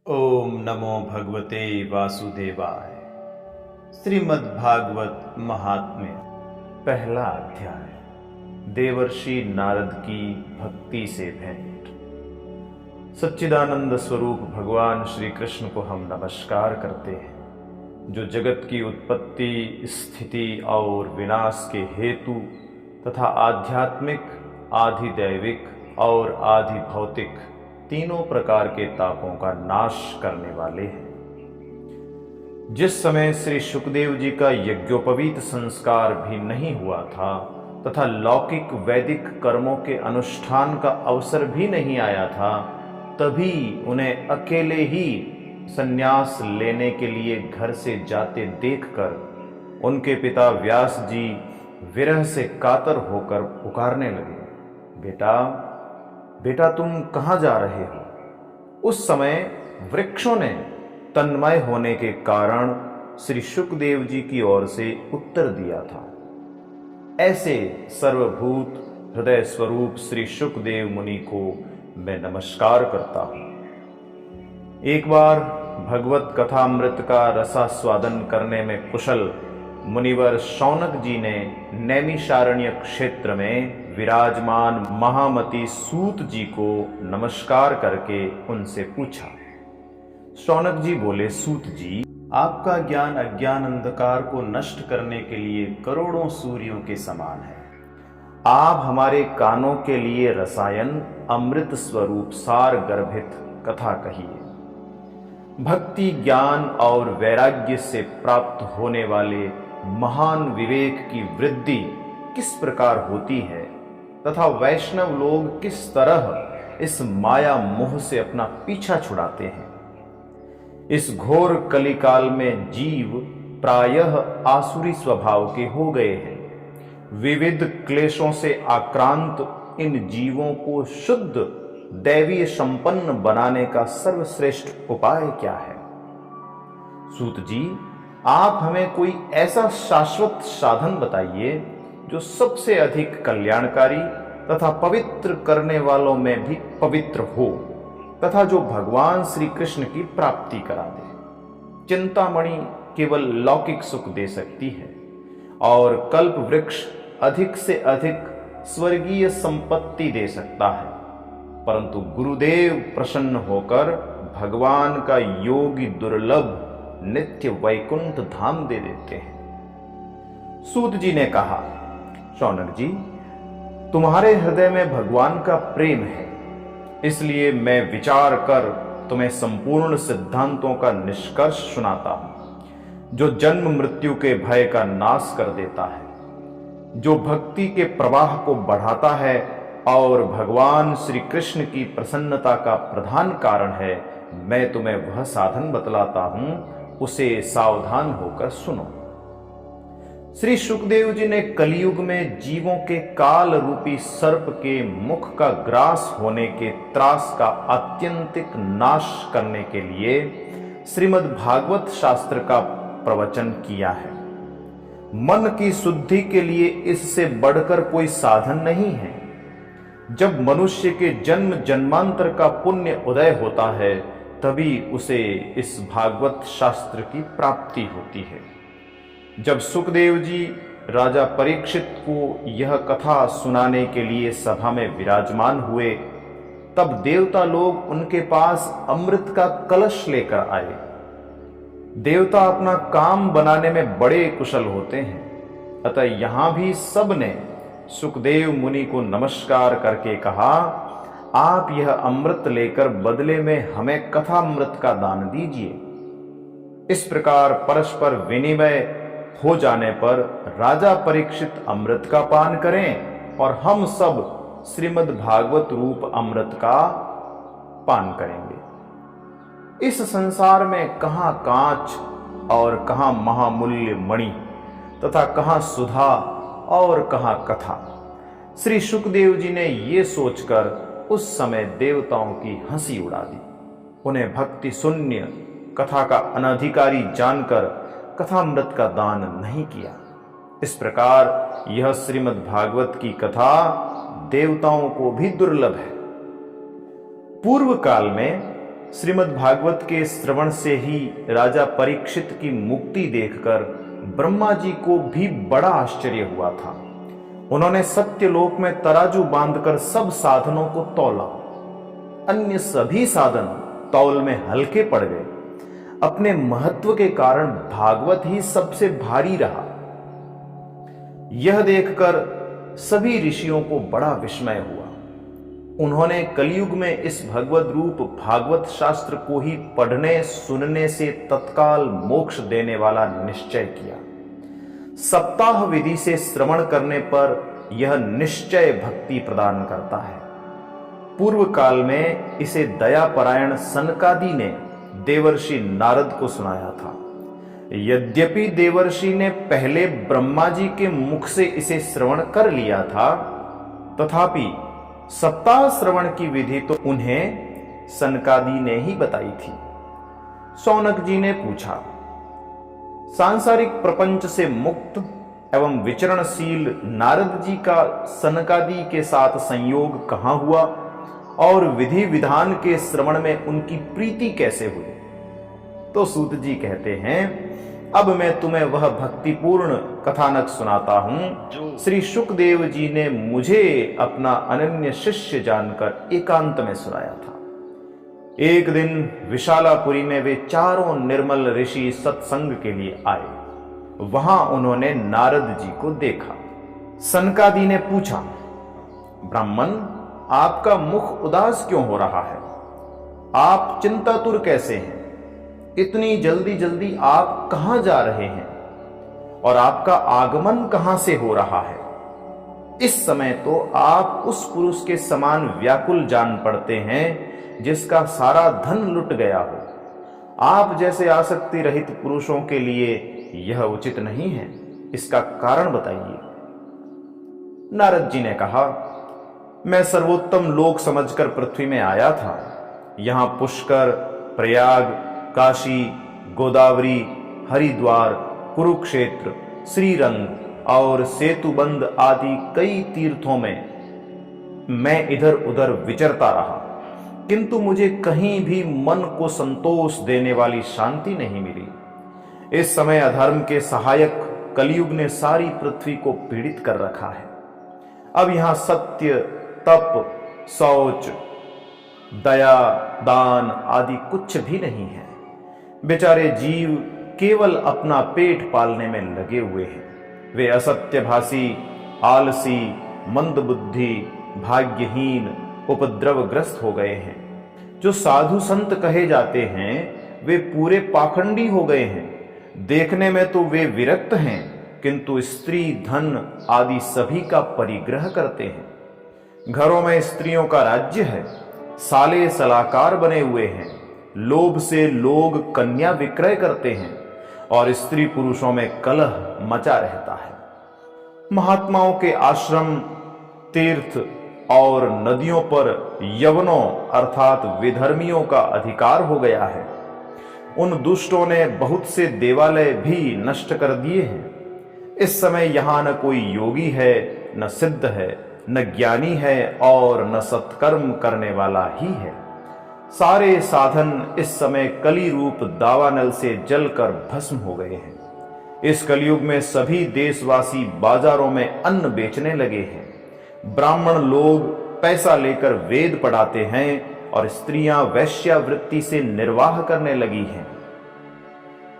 ओम नमो भगवते वासुदेवाय। श्रीमद्भागवत महात्म्य, पहला अध्याय। देवर्षि नारद की भक्ति से भेंट। सच्चिदानंद स्वरूप भगवान श्री कृष्ण को हम नमस्कार करते हैं, जो जगत की उत्पत्ति, स्थिति और विनाश के हेतु तथा आध्यात्मिक, आधिदैविक और आधि भौतिक तीनों प्रकार के तापों का नाश करने वाले हैं। जिस समय श्री सुखदेव जी का यज्ञोपवीत संस्कार भी नहीं हुआ था तथा लौकिक वैदिक कर्मों के अनुष्ठान का अवसर भी नहीं आया था, तभी उन्हें अकेले ही संन्यास लेने के लिए घर से जाते देखकर उनके पिता व्यास जी विरह से कातर होकर पुकारने लगे, बेटा बेटा तुम कहाँ जा रहे हो। उस समय वृक्षों ने तन्मय होने के कारण श्री सुखदेव जी की ओर से उत्तर दिया था। ऐसे सर्वभूत हृदय स्वरूप श्री सुखदेव मुनि को मैं नमस्कार करता हूँ। एक बार भगवत कथामृत का रसास्वादन करने में कुशल मुनिवर शौनक जी ने नैमिषारण्य क्षेत्र में विराजमान महामती सूत जी को नमस्कार करके उनसे पूछा। शौनक जी बोले, सूत जी, आपका ज्ञान अज्ञान अंधकार को नष्ट करने के लिए करोड़ों सूर्यों के समान है। आप हमारे कानों के लिए रसायन अमृत स्वरूप सार गर्भित कथा कहिए। भक्ति, ज्ञान और वैराग्य से प्राप्त होने वाले महान विवेक की वृद्धि किस प्रकार होती है तथा वैष्णव लोग किस तरह इस माया मोह से अपना पीछा छुड़ाते हैं। इस घोर कलिकाल में जीव प्रायः आसुरी स्वभाव के हो गए हैं। विविध क्लेशों से आक्रांत इन जीवों को शुद्ध दैवीय संपन्न बनाने का सर्वश्रेष्ठ उपाय क्या है। सूत जी, आप हमें कोई ऐसा शाश्वत साधन बताइए जो सबसे अधिक कल्याणकारी तथा पवित्र करने वालों में भी पवित्र हो तथा जो भगवान श्री कृष्ण की प्राप्ति करा दे। चिंतामणि केवल लौकिक सुख दे सकती है और कल्प वृक्ष अधिक से अधिक स्वर्गीय संपत्ति दे सकता है, परंतु गुरुदेव प्रसन्न होकर भगवान का योगी दुर्लभ नित्य वैकुंठ धाम दे देते हैं। सूत जी ने कहा, शौनक जी, तुम्हारे हृदय में भगवान का प्रेम है, इसलिए मैं विचार कर तुम्हें संपूर्ण सिद्धांतों का निष्कर्ष सुनाता हूं, जो जन्म मृत्यु के भय का नाश कर देता है, जो भक्ति के प्रवाह को बढ़ाता है और भगवान श्री कृष्ण की प्रसन्नता का प्रधान कारण है। मैं तुम्हें वह साधन बतलाता हूं, उसे सावधान होकर सुनो। श्री सुखदेव जी ने कलयुग में जीवों के काल रूपी सर्प के मुख का ग्रास होने के त्रास का आत्यंतिक नाश करने के लिए श्रीमद् भागवत शास्त्र का प्रवचन किया है। मन की शुद्धि के लिए इससे बढ़कर कोई साधन नहीं है। जब मनुष्य के जन्म जन्मांतर का पुण्य उदय होता है, तभी उसे इस भागवत शास्त्र की प्राप्ति होती है। जब सुखदेव जी राजा परीक्षित को यह कथा सुनाने के लिए सभा में विराजमान हुए, तब देवता लोग उनके पास अमृत का कलश लेकर आए। देवता अपना काम बनाने में बड़े कुशल होते हैं, अतः यहां भी सबने सुखदेव मुनि को नमस्कार करके कहा, आप यह अमृत लेकर बदले में हमें कथामृत का दान दीजिए। इस प्रकार परस्पर विनिमय हो जाने पर राजा परीक्षित अमृत का पान करें और हम सब श्रीमद् भागवत रूप अमृत का पान करेंगे। इस संसार में कहां कांच और कहां महामूल्य मणि तथा कहां सुधा और कहां कथा। श्री सुखदेव जी ने ये सोचकर उस समय देवताओं की हंसी उड़ा दी। उन्हें भक्ति शून्य कथा का अनधिकारी जानकर कथामृत का दान नहीं किया। इस प्रकार यह श्रीमद् भागवत की कथा देवताओं को भी दुर्लभ है। पूर्व काल में श्रीमद् भागवत के श्रवण से ही राजा परीक्षित की मुक्ति देखकर ब्रह्मा जी को भी बड़ा आश्चर्य हुआ था। उन्होंने सत्यलोक में तराजू बांधकर सब साधनों को तौला। अन्य सभी साधन तौल में हल्के पड़ गए। अपने महत्व के कारण भागवत ही सबसे भारी रहा। यह देखकर सभी ऋषियों को बड़ा विस्मय हुआ। उन्होंने कलयुग में इस भगवत रूप भागवत शास्त्र को ही पढ़ने सुनने से तत्काल मोक्ष देने वाला निश्चय किया। सप्ताह विधि से श्रवण करने पर यह निश्चय भक्ति प्रदान करता है। पूर्व काल में इसे दयापरायण सनकादि ने देवर्षि नारद को सुनाया था। यद्यपि देवर्षि ने पहले ब्रह्मा जी के मुख से इसे श्रवण कर लिया था, तथापि सप्ताह श्रवण की विधि तो उन्हें सनकादि ने ही बताई थी। शौनक जी ने पूछा, सांसारिक प्रपंच से मुक्त एवं विचरणशील नारद जी का सनकादि के साथ संयोग कहां हुआ और विधि विधान के श्रवण में उनकी प्रीति कैसे हुई? तो सूत जी कहते हैं, अब मैं तुम्हें वह भक्तिपूर्ण कथानक सुनाता हूं जो श्री सुखदेव जी ने मुझे अपना अनन्य शिष्य जानकर एकांत में सुनाया था। एक दिन विशालापुरी में वे चारों निर्मल ऋषि सत्संग के लिए आए। वहां उन्होंने नारद जी को देखा। सनकादि ने पूछा, ब्राह्मण, आपका मुख उदास क्यों हो रहा है? आप चिंतातुर कैसे हैं? इतनी जल्दी जल्दी आप कहां जा रहे हैं और आपका आगमन कहां से हो रहा है? इस समय तो आप उस पुरुष के समान व्याकुल जान पड़ते हैं जिसका सारा धन लुट गया हो। आप जैसे आसक्ति रहित पुरुषों के लिए यह उचित नहीं है। इसका कारण बताइए। नारद जी ने कहा, मैं सर्वोत्तम लोक समझकर पृथ्वी में आया था। यहां पुष्कर, प्रयाग, काशी, गोदावरी, हरिद्वार, कुरुक्षेत्र, श्रीरंग और सेतुबंद आदि कई तीर्थों में मैं इधर उधर विचरता रहा, किंतु मुझे कहीं भी मन को संतोष देने वाली शांति नहीं मिली। इस समय अधर्म के सहायक कलयुग ने सारी पृथ्वी को पीड़ित कर रखा है। अब यहां सत्य, तप, शौच, दया, दान आदि कुछ भी नहीं है। बेचारे जीव केवल अपना पेट पालने में लगे हुए हैं। वे असत्यभाषी, आलसी, मंदबुद्धि, भाग्यहीन, उपद्रवग्रस्त हो गए हैं। जो साधु संत कहे जाते हैं वे पूरे पाखंडी हो गए हैं। देखने में तो वे विरक्त हैं, किंतु स्त्री, धन आदि सभी का परिग्रह करते हैं। घरों में स्त्रियों का राज्य है। साले सलाहकार बने हुए हैं। लोभ से लोग कन्या विक्रय करते हैं और स्त्री पुरुषों में कलह मचा रहता है। महात्माओं के आश्रम, तीर्थ और नदियों पर यवनों अर्थात विधर्मियों का अधिकार हो गया है। उन दुष्टों ने बहुत से देवालय भी नष्ट कर दिए हैं। इस समय यहां न कोई योगी है, न सिद्ध है, न ज्ञानी है और न सत्कर्म करने वाला ही है। सारे साधन इस समय कली रूप दावानल से जलकर भस्म हो गए हैं। इस कलयुग में सभी देशवासी बाजारों में अन्न बेचने लगे हैं। ब्राह्मण लोग पैसा लेकर वेद पढ़ाते हैं और स्त्रियां वैश्यावृत्ति से निर्वाह करने लगी हैं।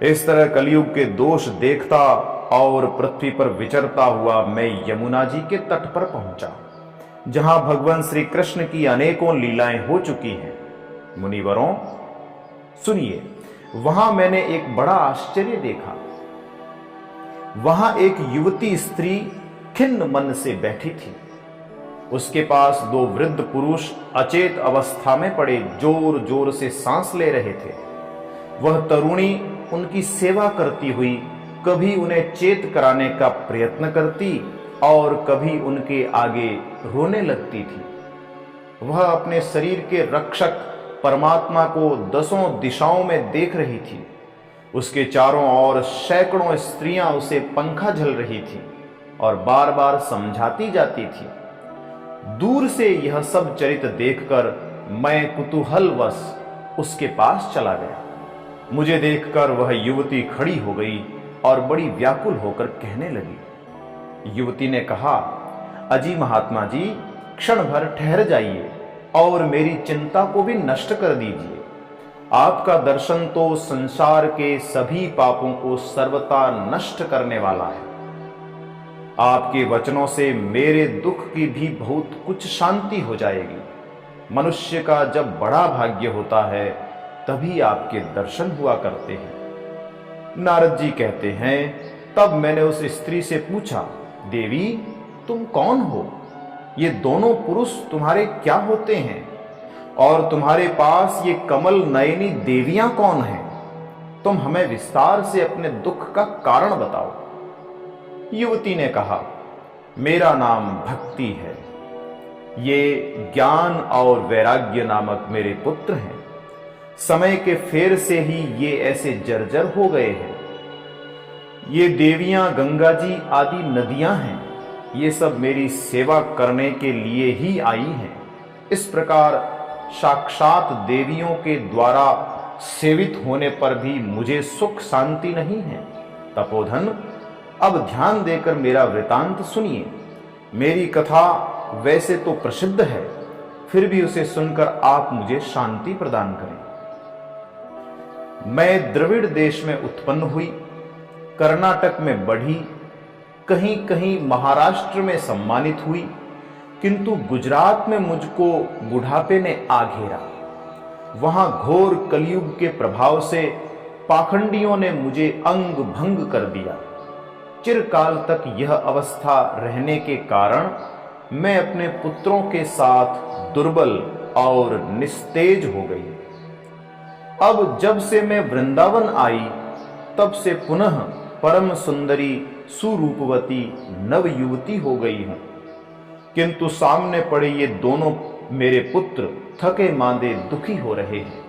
इस तरह कलयुग के दोष देखता और पृथ्वी पर विचरता हुआ मैं यमुना जी के तट पर पहुंचा, जहां भगवान श्री कृष्ण की अनेकों लीलाएं हो चुकी हैं। मुनिवरों, सुनिए, वहां मैंने एक बड़ा आश्चर्य देखा। वहां एक युवती स्त्री खिन्न मन से बैठी थी। उसके पास दो वृद्ध पुरुष अचेत अवस्था में पड़े जोर जोर से सांस ले रहे थे। वह तरुणी उनकी सेवा करती हुई कभी उन्हें चेत कराने का प्रयत्न करती और कभी उनके आगे रोने लगती थी। वह अपने शरीर के रक्षक परमात्मा को दसों दिशाओं में देख रही थी। उसके चारों ओर सैकड़ों स्त्रियां उसे पंखा झल रही थी और बार बार समझाती जाती थी। दूर से यह सब चरित्र देखकर मैं कुतूहलवश उसके पास चला गया। मुझे देखकर वह युवती खड़ी हो गई और बड़ी व्याकुल होकर कहने लगी। युवती ने कहा, अजी महात्मा जी, क्षण भर ठहर जाइए और मेरी चिंता को भी नष्ट कर दीजिए। आपका दर्शन तो संसार के सभी पापों को सर्वथा नष्ट करने वाला है। आपके वचनों से मेरे दुख की भी बहुत कुछ शांति हो जाएगी। मनुष्य का जब बड़ा भाग्य होता है तभी आपके दर्शन हुआ करते हैं। नारद जी कहते हैं, तब मैंने उस स्त्री से पूछा, देवी तुम कौन हो? ये दोनों पुरुष तुम्हारे क्या होते हैं? और तुम्हारे पास ये कमल नयनी देवियां कौन हैं? तुम हमें विस्तार से अपने दुख का कारण बताओ। युवती ने कहा, मेरा नाम भक्ति है। ये ज्ञान और वैराग्य नामक मेरे पुत्र हैं। समय के फेर से ही ये ऐसे जर्जर हो गए हैं। ये देवियां गंगा जी आदि नदियां हैं। ये सब मेरी सेवा करने के लिए ही आई हैं। इस प्रकार साक्षात देवियों के द्वारा सेवित होने पर भी मुझे सुख शांति नहीं है। तपोधन, अब ध्यान देकर मेरा वृतांत सुनिए। मेरी कथा वैसे तो प्रसिद्ध है, फिर भी उसे सुनकर आप मुझे शांति प्रदान करें। मैं द्रविड़ देश में उत्पन्न हुई, कर्नाटक में बढ़ी, कहीं कहीं महाराष्ट्र में सम्मानित हुई, किंतु गुजरात में मुझको बुढ़ापे ने आ घेरा। वहां घोर कलयुग के प्रभाव से पाखंडियों ने मुझे अंग भंग कर दिया। चिरकाल तक यह अवस्था रहने के कारण मैं अपने पुत्रों के साथ दुर्बल और निस्तेज हो गई। अब जब से मैं वृंदावन आई, तब से पुनः परम सुंदरी सुरूपवती नव युवती हो गई हूं। किंतु सामने पड़े ये दोनों मेरे पुत्र थके मांदे दुखी हो रहे हैं।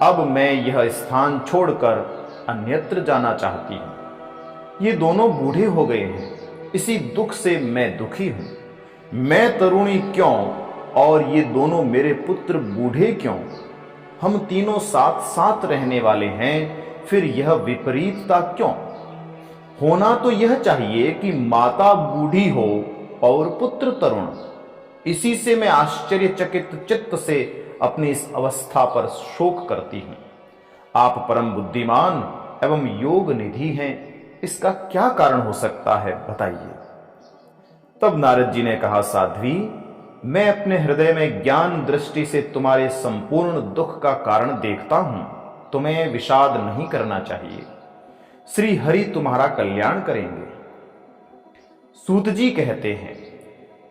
अब मैं यह स्थान छोड़कर अन्यत्र जाना चाहती हूं। ये दोनों बूढ़े हो गए हैं, इसी दुख से मैं दुखी हूं। मैं तरुणी क्यों और ये दोनों मेरे पुत्र बूढ़े क्यों? हम तीनों साथ साथ रहने वाले हैं, फिर यह विपरीतता क्यों? होना तो यह चाहिए कि माता बूढ़ी हो और पुत्र तरुण। इसी से मैं आश्चर्यचकित चित्त से अपनी इस अवस्था पर शोक करती हूं। आप परम बुद्धिमान एवं योग निधि हैं, इसका क्या कारण हो सकता है, बताइए। तब नारद जी ने कहा, साध्वी, मैं अपने हृदय में ज्ञान दृष्टि से तुम्हारे संपूर्ण दुख का कारण देखता हूं। तुम्हें विषाद नहीं करना चाहिए। श्री हरि तुम्हारा कल्याण करेंगे। सूत जी कहते हैं,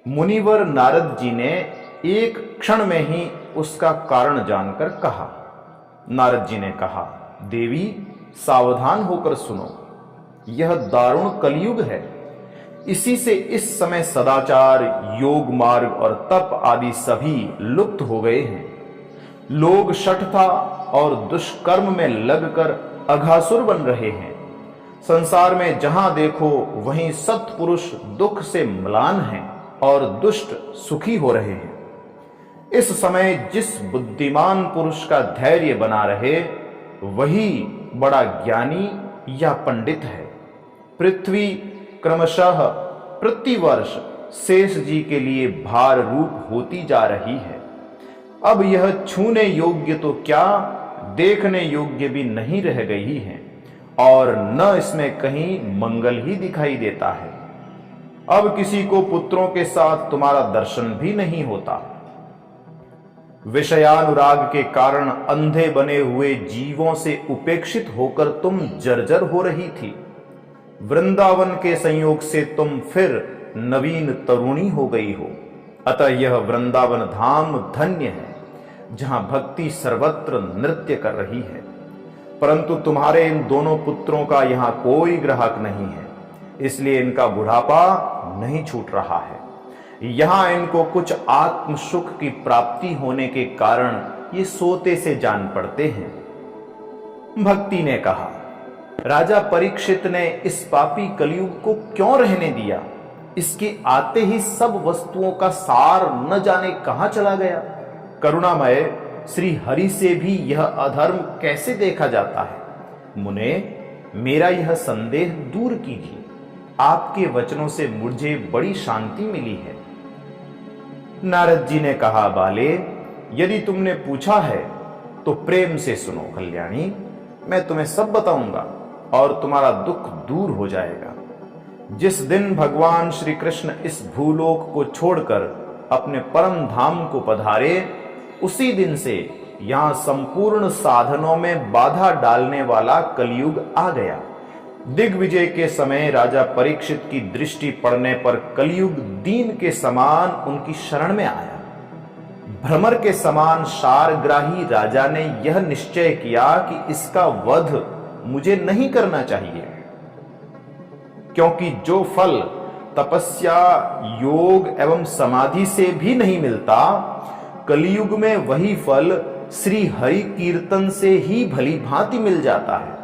मुनिवर नारद जी ने एक क्षण में ही उसका कारण जानकर कहा। नारद जी ने कहा, देवी सावधान होकर सुनो, यह दारुण कलयुग है। इसी से इस समय सदाचार, योग मार्ग और तप आदि सभी लुप्त हो गए हैं। लोग शठता और दुष्कर्म में लगकर अघासुर बन रहे हैं। संसार में जहां देखो वहीं सत्पुरुष दुख से म्लान हैं और दुष्ट सुखी हो रहे हैं। इस समय जिस बुद्धिमान पुरुष का धैर्य बना रहे, वही बड़ा ज्ञानी या पंडित है। पृथ्वी क्रमशः प्रतिवर्ष शेष जी के लिए भार रूप होती जा रही है। अब यह छूने योग्य तो क्या, देखने योग्य भी नहीं रह गई है और न इसमें कहीं मंगल ही दिखाई देता है। अब किसी को पुत्रों के साथ तुम्हारा दर्शन भी नहीं होता। विषयानुराग के कारण अंधे बने हुए जीवों से उपेक्षित होकर तुम जर्जर हो रही थी। वृंदावन के संयोग से तुम फिर नवीन तरुणी हो गई हो। अतः यह वृंदावन धाम धन्य है, जहां भक्ति सर्वत्र नृत्य कर रही है। परंतु तुम्हारे इन दोनों पुत्रों का यहां कोई ग्राहक नहीं है, इसलिए इनका बुढ़ापा नहीं छूट रहा है। यहां इनको कुछ आत्म सुख की प्राप्ति होने के कारण ये सोते से जान पड़ते हैं। भक्ति ने कहा, राजा परीक्षित ने इस पापी कलयुग को क्यों रहने दिया? इसके आते ही सब वस्तुओं का सार न जाने कहां चला गया। करुणामय श्री हरि से भी यह अधर्म कैसे देखा जाता है? मुने, मेरा यह संदेह दूर कीजिए। आपके वचनों से मुझे बड़ी शांति मिली है। नारद जी ने कहा, बाले, यदि तुमने पूछा है तो प्रेम से सुनो कल्याणी। मैं तुम्हें सब बताऊंगा और तुम्हारा दुख दूर हो जाएगा। जिस दिन भगवान श्री कृष्ण इस भूलोक को छोड़कर अपने परम धाम को पधारे, उसी दिन से यहां संपूर्ण साधनों में बाधा डालने वाला कलयुग आ गया। दिग्विजय के समय राजा परीक्षित की दृष्टि पड़ने पर कलयुग दीन के समान उनकी शरण में आया। भ्रमर के समान सारग्राही राजा ने यह निश्चय किया कि इसका वध मुझे नहीं करना चाहिए, क्योंकि जो फल तपस्या, योग एवं समाधि से भी नहीं मिलता, कलयुग में वही फल श्री हरि कीर्तन से ही भली भांति मिल जाता है।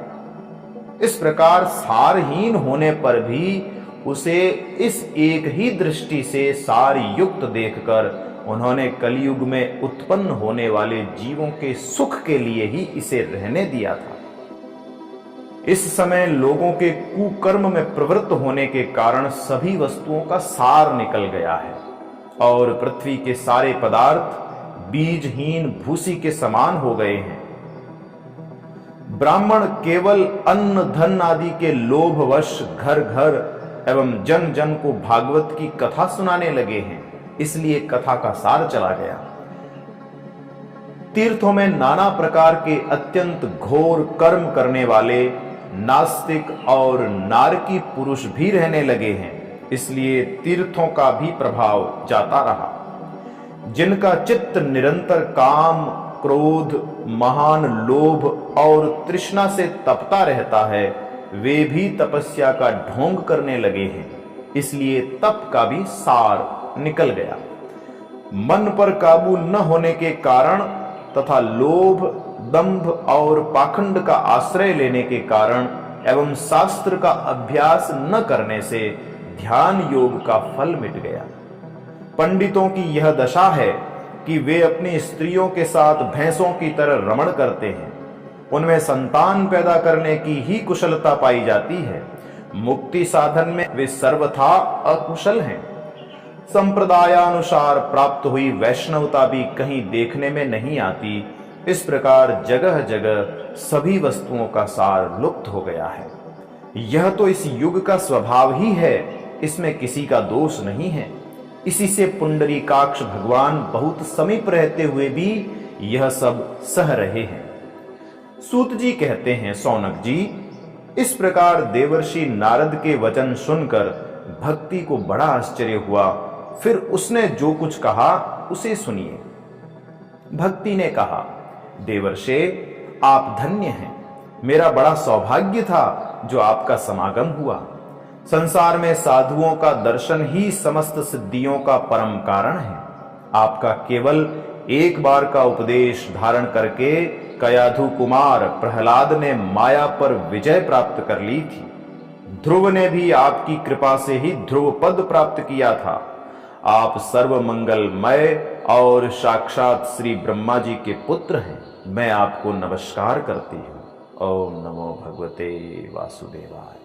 इस प्रकार सारहीन होने पर भी उसे इस एक ही दृष्टि से सार युक्त देखकर उन्होंने कलयुग में उत्पन्न होने वाले जीवों के सुख के लिए ही इसे रहने दिया था। इस समय लोगों के कुकर्म में प्रवृत्त होने के कारण सभी वस्तुओं का सार निकल गया है और पृथ्वी के सारे पदार्थ बीजहीन भूसी के समान हो गए हैं। ब्राह्मण केवल अन्न धन आदि के लोभवश घर घर एवं जन जन को भागवत की कथा सुनाने लगे हैं, इसलिए कथा का सार चला गया। तीर्थों में नाना प्रकार के अत्यंत घोर कर्म करने वाले नास्तिक और नारकी पुरुष भी रहने लगे हैं, इसलिए तीर्थों का भी प्रभाव जाता रहा। जिनका चित्त निरंतर काम, क्रोध, महान लोभ और तृष्णा से तपता रहता है, वे भी तपस्या का ढोंग करने लगे हैं, इसलिए तप का भी सार निकल गया। मन पर काबू न होने के कारण तथा लोभ, दंभ और पाखंड का आश्रय लेने के कारण एवं शास्त्र का अभ्यास न करने से ध्यान योग का फल मिट गया। पंडितों की यह दशा है कि वे अपनी स्त्रियों के साथ भैंसों की तरह रमण करते हैं। उनमें संतान पैदा करने की ही कुशलता पाई जाती है। मुक्ति साधन में वे सर्वथा अकुशल हैं। संप्रदायानुसार प्राप्त हुई वैष्णवता भी कहीं देखने में नहीं आती। इस प्रकार जगह जगह सभी वस्तुओं का सार लुप्त हो गया है। यह तो इस युग का स्वभाव ही है, इसमें किसी का दोष नहीं है। इसी से पुंडरीकाक्ष भगवान बहुत समीप रहते हुए भी यह सब सह रहे हैं। सूत जी कहते हैं, सौनक जी, इस प्रकार देवर्षि नारद के वचन सुनकर भक्ति को बड़ा आश्चर्य हुआ। फिर उसने जो कुछ कहा उसे सुनिए। भक्ति ने कहा, देवर्षे, आप धन्य हैं। मेरा बड़ा सौभाग्य था जो आपका समागम हुआ। संसार में साधुओं का दर्शन ही समस्त सिद्धियों का परम कारण है। आपका केवल एक बार का उपदेश धारण करके कयाधु कुमार प्रहलाद ने माया पर विजय प्राप्त कर ली थी। ध्रुव ने भी आपकी कृपा से ही ध्रुव पद प्राप्त किया था। आप सर्व मंगलमय और साक्षात श्री ब्रह्मा जी के पुत्र हैं। मैं आपको नमस्कार करती हूँ। ओम नमो भगवते वासुदेवाय।